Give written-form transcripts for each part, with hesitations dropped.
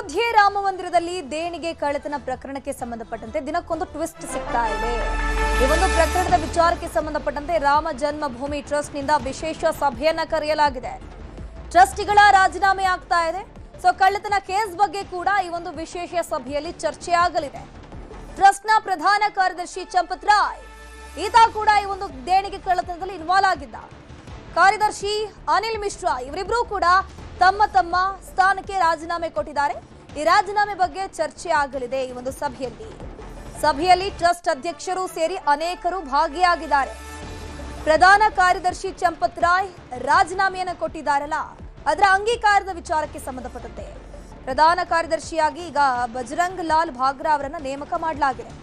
ಅಯೋಧ್ಯೆ ರಾಮ ಮಂದಿರದಲ್ಲಿ ದೇಣಿಗೆ ಕಳ್ಳತನ ಪ್ರಕರಣಕ್ಕೆ ಸಂಬಂಧಪಟ್ಟಂತೆ ದಿನಕ್ಕೊಂದು ಟ್ವಿಸ್ಟ್ ಸಿಗ್ತಾ ಇದೆ. ಈ ಒಂದು ಪ್ರಕರಣದ ವಿಚಾರಕ್ಕೆ ಸಂಬಂಧಪಟ್ಟಂತೆ ರಾಮ ಜನ್ಮಭೂಮಿ ಟ್ರಸ್ಟ್ ನಿಂದ ವಿಶೇಷ ಸಭೆಯನ್ನ ಕರೆಯಲಾಗಿದೆ. ಟ್ರಸ್ಟಿಗಳ ರಾಜೀನಾಮೆ ಆಗ್ತಾ ಇದೆ. ಸೊ ಕಳ್ಳತನ ಕೇಸ್ ಬಗ್ಗೆ ಕೂಡ ಈ ಒಂದು ವಿಶೇಷ ಸಭೆಯಲ್ಲಿ ಚರ್ಚೆ ಆಗಲಿದೆ. ಟ್ರಸ್ಟ್ನ ಪ್ರಧಾನ ಕಾರ್ಯದರ್ಶಿ ಚಂಪತ್ ರಾಯ್ ಈತ ಕೂಡ ಈ ಒಂದು ದೇಣಿಗೆ ಕಳ್ಳತನದಲ್ಲಿ ಇನ್ವಾಲ್ವ್ ಆಗಿದ್ದ. ಕಾರ್ಯದರ್ಶಿ ಅನಿಲ್ ಮಿಶ್ರಾ ಇವರಿಬ್ಬರೂ ಕೂಡ ತಮ್ಮ ತಮ್ಮ ಸ್ಥಾನಕ್ಕೆ ರಾಜೀನಾಮೆ ಕೊಟ್ಟಿದ್ದಾರೆ. ಈ ರಾಜೀನಾಮೆ ಬಗ್ಗೆ ಚರ್ಚೆ ಆಗಲಿದೆ. ಈ ಒಂದು ಸಭೆಯಲ್ಲಿ ಟ್ರಸ್ಟ್ ಅಧ್ಯಕ್ಷರು ಸೇರಿ ಅನೇಕರು ಭಾಗಿಯಾಗಿದ್ದಾರೆ. ಪ್ರಧಾನ ಕಾರ್ಯದರ್ಶಿ ಚಂಪತ್ ರಾಯ್ ರಾಜೀನಾಮೆಯನ್ನು ಕೊಟ್ಟಿದ್ದಾರಲ್ಲ, ಅದರ ಅಂಗೀಕಾರದ ವಿಚಾರಕ್ಕೆ ಸಂಬಂಧಪಟ್ಟಂತೆ ಪ್ರಧಾನ ಕಾರ್ಯದರ್ಶಿಯಾಗಿ ಈಗ ಬಜರಂಗ್ ಲಾಲ್ ಭಾಗ್ರಾ ಅವರನ್ನು ನೇಮಕ ಮಾಡಲಾಗಿದೆ.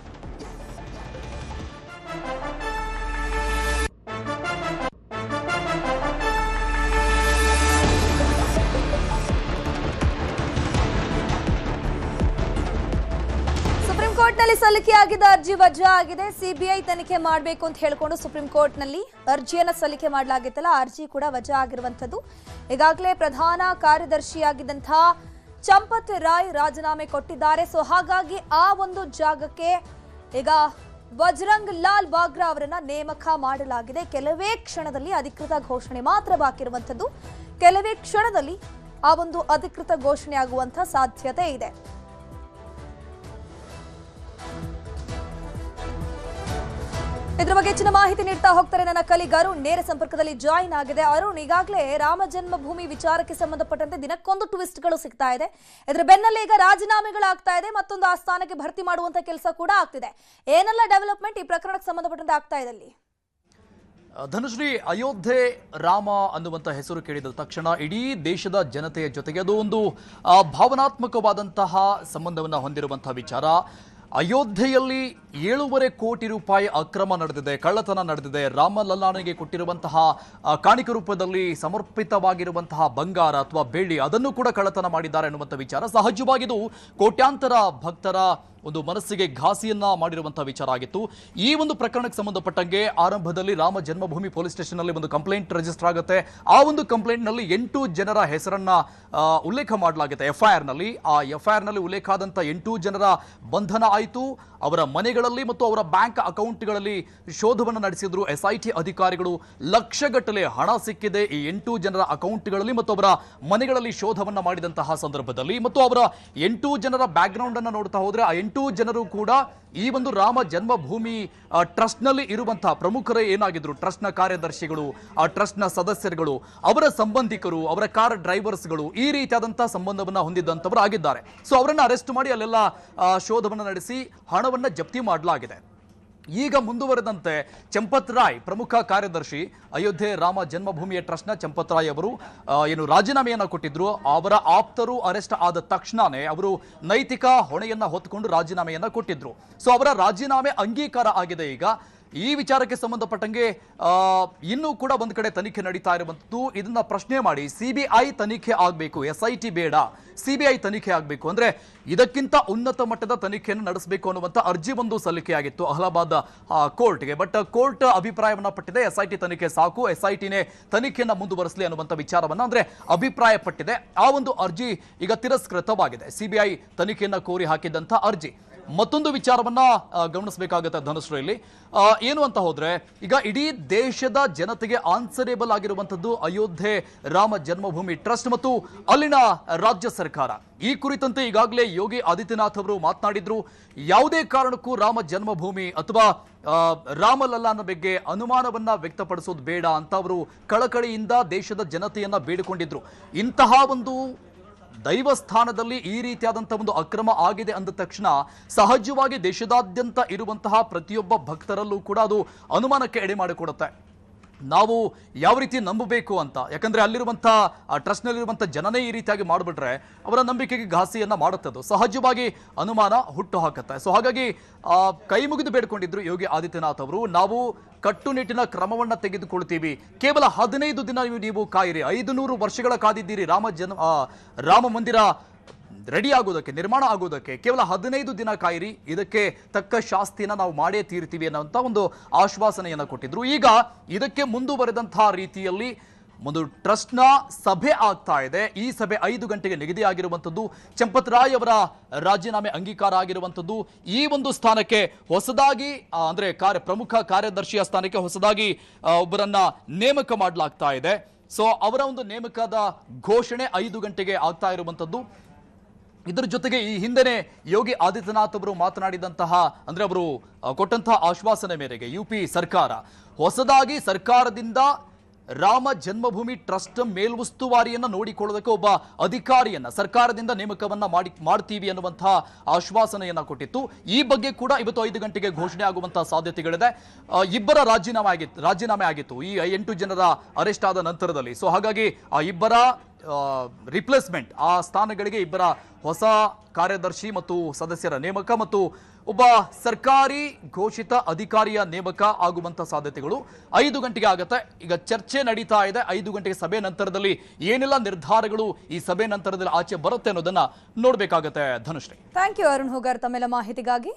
ಕೋರ್ಟ್ನಲ್ಲಿ ಸಲ್ಲಿಕೆಯಾಗಿದ್ದ ಅರ್ಜಿ ವಜಾ ಆಗಿದೆ. ಸಿಬಿಐ ತನಿಖೆ ಮಾಡಬೇಕು ಅಂತ ಹೇಳಿಕೊಂಡು ಸುಪ್ರೀಂ ಕೋರ್ಟ್ನಲ್ಲಿ ಅರ್ಜಿಯನ್ನು ಸಲ್ಲಿಕೆ ಮಾಡಲಾಗಿತ್ತಲ್ಲ, ಅರ್ಜಿ ಕೂಡ ವಜಾ ಆಗಿರುವಂಥದ್ದು. ಈಗಾಗಲೇ ಪ್ರಧಾನ ಕಾರ್ಯದರ್ಶಿಯಾಗಿದ್ದಂತಹ ಚಂಪತ್ ರಾಯ್ ರಾಜೀನಾಮೆ ಕೊಟ್ಟಿದ್ದಾರೆ. ಸೊ ಹಾಗಾಗಿ ಆ ಒಂದು ಜಾಗಕ್ಕೆ ಈಗ ಬಜರಂಗ್ ಲಾಲ್ ಭಾಗ್ರಾ ಅವರನ್ನ ನೇಮಕ ಮಾಡಲಾಗಿದೆ. ಕೆಲವೇ ಕ್ಷಣದಲ್ಲಿ ಅಧಿಕೃತ ಘೋಷಣೆ ಮಾತ್ರ ಬಾಕಿ ಇರುವಂಥದ್ದು. ಕೆಲವೇ ಕ್ಷಣದಲ್ಲಿ ಆ ಒಂದು ಅಧಿಕೃತ ಘೋಷಣೆ ಆಗುವಂತ ಸಾಧ್ಯತೆ ಇದೆ. ಇದರ ಬಗ್ಗೆ ಹೆಚ್ಚಿನ ಮಾಹಿತಿ ನೀಡ್ತಾ ಹೋಗ್ತಾರೆ ನನ್ನ ಕಲಿಗ ಅರುಣ್, ನೇರ ಸಂಪರ್ಕದಲ್ಲಿ ಜಾಯಿನ್ ಆಗಿದೆ. ಅರುಣ್, ಈಗಾಗಲೇ ರಾಮ ಜನ್ಮಭೂಮಿ ವಿಚಾರಕ್ಕೆ ಸಂಬಂಧಪಟ್ಟಂತೆ ದಿನಕ್ಕೊಂದು ಟ್ವಿಸ್ಟ್ಗಳು ಸಿಗ್ತಾ ಇದೆ. ಇದರ ಬೆನ್ನಲ್ಲೇ ಈಗ ರಾಜೀನಾಮೆಗಳಾಗ್ತಾ ಇದೆ, ಮತ್ತೊಂದು ಆ ಸ್ಥಾನಕ್ಕೆ ಭರ್ತಿ ಮಾಡುವಂತ ಕೆಲಸ ಕೂಡ ಆಗ್ತಿದೆ. ಏನೆಲ್ಲ ಡೆವಲಪ್ಮೆಂಟ್ ಈ ಪ್ರಕರಣಕ್ಕೆ ಸಂಬಂಧಪಟ್ಟಂತೆ ಆಗ್ತಾ ಇದೆ ಅಲ್ಲಿ? ಧನುಶ್ರೀ, ಅಯೋಧ್ಯೆ ರಾಮ ಅನ್ನುವಂಥ ಹೆಸರು ಕೇಳಿದ ತಕ್ಷಣ ಇಡೀ ದೇಶದ ಜನತೆಯ ಜೊತೆಗೆ ಅದು ಒಂದು ಭಾವನಾತ್ಮಕವಾದಂತಹ ಸಂಬಂಧವನ್ನು ಹೊಂದಿರುವಂತಹ ವಿಚಾರ. ಅಯೋಧ್ಯೆಯಲ್ಲಿ 7.5 ಕೋಟಿ ರೂಪಾಯಿ ಅಕ್ರಮ ನಡೆದಿದೆ, ಕಳ್ಳತನ ನಡೆದಿದೆ. ರಾಮಲಲ್ಲಾನಿಗೆ ಕೊಟ್ಟಿರುವಂತಹ ಕಾಣಿಕೆ ರೂಪದಲ್ಲಿ ಸಮರ್ಪಿತವಾಗಿರುವಂತಹ ಬಂಗಾರ ಅಥವಾ ಬೆಳ್ಳಿ ಅದನ್ನು ಕೂಡ ಕಳ್ಳತನ ಮಾಡಿದ್ದಾರೆ ಅನ್ನುವಂಥ ವಿಚಾರ. ಸಹಜವಾಗಿದು ಕೋಟ್ಯಾಂತರ ಭಕ್ತರ ಒಂದು ಮನಸ್ಸಿಗೆ ಘಾಸಿಯನ್ನ ಮಾಡಿರುವಂತಹ ವಿಚಾರ ಆಗಿತ್ತು. ಈ ಒಂದು ಪ್ರಕರಣಕ್ಕೆ ಸಂಬಂಧಪಟ್ಟಂಗೆ ಆರಂಭದಲ್ಲಿ ರಾಮ ಜನ್ಮಭೂಮಿ ಪೊಲೀಸ್ ಸ್ಟೇಷನ್ ನಲ್ಲಿ ಒಂದು ಕಂಪ್ಲೇಂಟ್ ರಿಜಿಸ್ಟರ್ ಆಗುತ್ತೆ. ಆ ಒಂದು ಕಂಪ್ಲೇಂಟ್ ನಲ್ಲಿ 8 ಜನರ ಹೆಸರನ್ನ ಉಲ್ಲೇಖ ಮಾಡಲಾಗುತ್ತೆ ಎಫ್ಐಆರ್ ನಲ್ಲಿ. ಆ ಎಫ್ಐಆರ್ ನಲ್ಲಿ ಉಲ್ಲೇಖ ಆದಂತ 8 ಜನರ ಬಂಧನ ಆಯಿತು. ಅವರ ಮನೆಗಳಲ್ಲಿ ಮತ್ತು ಅವರ ಬ್ಯಾಂಕ್ ಅಕೌಂಟ್ಗಳಲ್ಲಿ ಶೋಧವನ್ನು ನಡೆಸಿದ್ರು ಎಸ್ಐಟಿ ಅಧಿಕಾರಿಗಳು. ಲಕ್ಷಗಟ್ಟಲೆ ಹಣ ಸಿಕ್ಕಿದೆ ಈ 8 ಜನರ ಅಕೌಂಟ್ಗಳಲ್ಲಿ ಮತ್ತು ಅವರ ಮನೆಗಳಲ್ಲಿ ಶೋಧವನ್ನು ಮಾಡಿದಂತಹ ಸಂದರ್ಭದಲ್ಲಿ. ಮತ್ತು ಅವರ 8 ಜನರ ಬ್ಯಾಕ್ ಗ್ರೌಂಡ್ ಅನ್ನು ನೋಡ್ತಾ ಹೋದ್ರೆ ಆ 8 ಜನರು ಕೂಡ ಈ ಒಂದು ರಾಮ ಜನ್ಮಭೂಮಿ ಟ್ರಸ್ಟ್ ನಲ್ಲಿ ಇರುವಂತಹ ಪ್ರಮುಖರೇ ಏನಾಗಿದ್ರು, ಟ್ರಸ್ಟ್ ನ ಕಾರ್ಯದರ್ಶಿಗಳು, ಆ ಟ್ರಸ್ಟ್ ನ ಸದಸ್ಯರುಗಳು, ಅವರ ಸಂಬಂಧಿಕರು, ಅವರ ಕಾರ್ ಡ್ರೈವರ್ಸ್ಗಳು, ಈ ರೀತಿಯಾದಂತಹ ಸಂಬಂಧವನ್ನ ಹೊಂದಿದ್ದಂತವರು ಆಗಿದ್ದಾರೆ. ಸೊ ಅವರನ್ನ ಅರೆಸ್ಟ್ ಮಾಡಿ ಅಲ್ಲೆಲ್ಲ ಶೋಧವನ್ನು ನಡೆಸಿ ಹಣವನ್ನ ಜಪ್ತಿ ಮಾಡಲಾಗಿದೆ. ಈಗ ಮುಂದುವರೆದಂತೆ ಚಂಪತ್ ರಾಯ್, ಪ್ರಮುಖ ಕಾರ್ಯದರ್ಶಿ ಅಯೋಧ್ಯೆ ರಾಮ ಜನ್ಮಭೂಮಿಯ ಟ್ರಸ್ಟ್ನ ಚಂಪತ್ ರಾಯ್ ಅವರು ಏನು ರಾಜೀನಾಮೆಯನ್ನ ಕೊಟ್ಟಿದ್ರು. ಅವರ ಆಪ್ತರು ಅರೆಸ್ಟ್ ಆದ ತಕ್ಷಣನೇ ಅವರು ನೈತಿಕ ಹೊಣೆಯನ್ನ ಹೊತ್ತುಕೊಂಡು ರಾಜೀನಾಮೆಯನ್ನ ಕೊಟ್ಟಿದ್ರು. ಸೊ ಅವರ ರಾಜೀನಾಮೆ ಅಂಗೀಕಾರ ಆಗಿದೆ. ಈಗ ಈ ವಿಚಾರಕ್ಕೆ ಸಂಬಂಧಪಟ್ಟಂಗೆ ಇನ್ನೂ ಕೂಡ ಒಂದು ಕಡೆ ತನಿಖೆ ನಡೀತಾ ಇರುವಂತದ್ದು. ಇದನ್ನ ಪ್ರಶ್ನೆ ಮಾಡಿ ಸಿಬಿಐ ತನಿಖೆ ಆಗಬೇಕು, ಎಸ್ಐಟಿ ಬೇಡ, ಸಿಬಿಐ ತನಿಖೆ ಆಗಬೇಕು, ಅಂದ್ರೆ ಇದಕ್ಕಿಂತ ಉನ್ನತ ಮಟ್ಟದ ತನಿಖೆಯನ್ನು ನಡೆಸಬೇಕು ಅನ್ನುವಂತ ಅರ್ಜಿ ಒಂದು ಸಲ್ಲಿಕೆಯಾಗಿತ್ತು ಅಲಹಾಬಾದ್ ಕೋರ್ಟ್ಗೆ. ಬಟ್ ಕೋರ್ಟ್ ಅಭಿಪ್ರಾಯವನ್ನ ಪಟ್ಟಿದೆ, ಎಸ್ಐಟಿ ತನಿಖೆ ಸಾಕು, ಎಸ್ಐಟಿನೇ ತನಿಖೆಯನ್ನ ಮುಂದುವರಿಸಲಿ ಅನ್ನುವಂಥ ವಿಚಾರವನ್ನ ಅಂದ್ರೆ ಅಭಿಪ್ರಾಯ ಪಟ್ಟಿದೆ. ಆ ಒಂದು ಅರ್ಜಿ ಈಗ ತಿರಸ್ಕೃತವಾಗಿದೆ. ಸಿಬಿಐ ತನಿಖೆಯನ್ನ ಕೋರಿ ಹಾಕಿದಂತ ಅರ್ಜಿ. ಮತ್ತೊಂದು ವಿಚಾರವನ್ನ ಗಮನಿಸಬೇಕಾಗುತ್ತೆ ಧನುಶ್ರೀಯಲ್ಲಿ. ಏನು ಅಂತ ಹೋದ್ರೆ ಈಗ ಇಡೀ ದೇಶದ ಜನತೆಗೆ ಆನ್ಸರೇಬಲ್ ಆಗಿರುವಂತದ್ದು ಅಯೋಧ್ಯೆ ರಾಮ ಜನ್ಮಭೂಮಿ ಟ್ರಸ್ಟ್ ಮತ್ತು ಅಲ್ಲಿನ ರಾಜ್ಯ ಸರ್ಕಾರ. ಈ ಕುರಿತಂತೆ ಈಗಾಗಲೇ ಯೋಗಿ ಆದಿತ್ಯನಾಥ್ ಅವರು ಮಾತನಾಡಿದ್ರು. ಯಾವುದೇ ಕಾರಣಕ್ಕೂ ರಾಮ ಜನ್ಮಭೂಮಿ ಅಥವಾ ರಾಮಲಲ್ಲಾನ ಬಗ್ಗೆ ಅನುಮಾನವನ್ನ ವ್ಯಕ್ತಪಡಿಸೋದು ಬೇಡ ಅಂತ ಅವರು ಕಳಕಳಿಯಿಂದ ದೇಶದ ಜನತೆಯನ್ನ ಬೇಡಿಕೊಂಡಿದ್ರು. ಇಂತಹ ಒಂದು ದೈವಸ್ಥಾನದಲ್ಲಿ ಈ ರೀತಿಯಾದಂತಹ ಒಂದು ಅಕ್ರಮ ಆಗಿದೆ ಅಂದ ತಕ್ಷಣ ಸಹಜವಾಗಿ ದೇಶದಾದ್ಯಂತ ಇರುವಂತಹ ಪ್ರತಿಯೊಬ್ಬ ಭಕ್ತರಲ್ಲೂ ಕೂಡ ಅದು ಅನುಮಾನಕ್ಕೆ ಎಡೆ ಮಾಡಿಕೊಡುತ್ತೆ. ನಾವು ಯಾವ ರೀತಿ ನಂಬಬೇಕು ಅಂತ. ಯಾಕಂದ್ರೆ ಅಲ್ಲಿರುವಂತಹ ಟ್ರಸ್ಟ್ ನಲ್ಲಿರುವಂತಹ ಜನನೇ ಈ ರೀತಿಯಾಗಿ ಮಾಡಿಬಿಟ್ರೆ ಅವರ ನಂಬಿಕೆಗೆ ಘಾಸಿಯನ್ನ ಮಾಡುತ್ತದು. ಸಹಜವಾಗಿ ಅನುಮಾನ ಹುಟ್ಟು ಹಾಕುತ್ತೆ. ಸೊ ಹಾಗಾಗಿ ಕೈ ಮುಗಿದು ಬೇಡ್ಕೊಂಡಿದ್ರು ಯೋಗಿ ಆದಿತ್ಯನಾಥ್ ಅವರು. ನಾವು ಕಟ್ಟುನಿಟ್ಟಿನ ಕ್ರಮವನ್ನ ತೆಗೆದುಕೊಳ್ತೀವಿ. ಕೇವಲ 15 ದಿನ ನೀವು ಕಾಯಿರಿ. 500 ವರ್ಷಗಳ ಕಾದಿದ್ದೀರಿ ರಾಮ ಮಂದಿರ ರೆಡಿ ಆಗೋದಕ್ಕೆ, ನಿರ್ಮಾಣ ಆಗೋದಕ್ಕೆ ಕೇವಲ 15 ದಿನ ಕಾಯಿರಿ, ಇದಕ್ಕೆ ತಕ್ಕ ಶಾಸ್ತಿನ ನಾವು ಮಾಡೇ ತೀರ್ತೀವಿ ಅನ್ನೋಂಥ ಒಂದು ಆಶ್ವಾಸನೆಯನ್ನು ಕೊಟ್ಟಿದ್ರು. ಈಗ ಇದಕ್ಕೆ ಮುಂದುವರೆದಂತಹ ರೀತಿಯಲ್ಲಿ ಒಂದು ಟ್ರಸ್ಟ್ನ ಸಭೆ ಆಗ್ತಾ ಇದೆ. ಈ ಸಭೆ 5 ಗಂಟೆಗೆ ನಿಗದಿಯಾಗಿರುವಂಥದ್ದು. ಚಂಪತ್ ರಾಯ್ ಅವರ ರಾಜೀನಾಮೆ ಅಂಗೀಕಾರ ಆಗಿರುವಂಥದ್ದು. ಈ ಒಂದು ಸ್ಥಾನಕ್ಕೆ ಹೊಸದಾಗಿ ಅಂದ್ರೆ ಪ್ರಮುಖ ಕಾರ್ಯದರ್ಶಿಯ ಸ್ಥಾನಕ್ಕೆ ಹೊಸದಾಗಿ ಒಬ್ಬರನ್ನ ನೇಮಕ ಮಾಡಲಾಗ್ತಾ ಇದೆ. ಸೊ ಅವರ ಒಂದು ನೇಮಕದ ಘೋಷಣೆ 5 ಗಂಟೆಗೆ ಆಗ್ತಾ ಇರುವಂಥದ್ದು. ಇದರ ಜೊತೆಗೆ ಈ ಹಿಂದೆನೆ ಯೋಗಿ ಆದಿತ್ಯನಾಥ್ ಅವರು ಮಾತನಾಡಿದಂತಹ ಅಂದ್ರೆ ಅವರು ಕೊಟ್ಟಂತಹ ಆಶ್ವಾಸನೆ ಮೇರೆಗೆ ಯುಪಿ ಸರ್ಕಾರ ಹೊಸದಾಗಿ ಸರ್ಕಾರದಿಂದ ರಾಮ ಜನ್ಮಭೂಮಿ ಟ್ರಸ್ಟ್ ಮೇಲ್ಉಸ್ತುವಾರಿಯನ್ನ ನೋಡಿಕೊಳ್ಳೋದಕ್ಕೆ ಒಬ್ಬ ಅಧಿಕಾರಿಯನ್ನ ಸರ್ಕಾರದಿಂದ ನೇಮಕವನ್ನ ಮಾಡ್ತೀವಿ ಅನ್ನುವಂತಹ ಆಶ್ವಾಸನೆಯನ್ನ ಕೊಟ್ಟಿತ್ತು. ಈ ಬಗ್ಗೆ ಕೂಡ ಇವತ್ತು 5 ಗಂಟೆಗೆ ಘೋಷಣೆ ಆಗುವಂತಹ ಸಾಧ್ಯತೆಗಳಿದೆ. ಇಬ್ಬರ ರಾಜೀನಾಮೆ ಆಗಿತ್ತು ಈ 8 ಜನರ ಅರೆಸ್ಟ್ ಆದ ನಂತರದಲ್ಲಿ. ಸೊ ಹಾಗಾಗಿ ಆ ಇಬ್ಬರ ರಿಪ್ಲೇಸ್ಮೆಂಟ್ ಆ ಸ್ಥಾನಗಳಿಗೆ ಇಬ್ಬರ ಹೊಸ ಕಾರ್ಯದರ್ಶಿ ಮತ್ತು ಸದಸ್ಯರ ನೇಮಕ ಮತ್ತು ಒಬ್ಬ ಸರ್ಕಾರಿ ಘೋಷಿತ ಅಧಿಕಾರಿಯ ನೇಮಕ ಆಗುವಂತ ಸಾಧ್ಯತೆಗಳು 5 ಗಂಟೆಗೆ ಆಗುತ್ತೆ. ಈಗ ಚರ್ಚೆ ನಡೀತಾ ಇದೆ. 5 ಗಂಟೆಗೆ ಸಭೆ ನಂತರದಲ್ಲಿ ಏನೆಲ್ಲ ನಿರ್ಧಾರಗಳು ಈ ಸಭೆ ನಂತರದಲ್ಲಿ ಆಚೆ ಬರುತ್ತೆ ಅನ್ನೋದನ್ನ ನೋಡ್ಬೇಕಾಗತ್ತೆ. ಧನುಶ್ರೀ, ಥ್ಯಾಂಕ್ ಯು ಅರುಣ್ ಹುಗಾರ್ ತಮ್ಮೆಲ್ಲ ಮಾಹಿತಿಗಾಗಿ.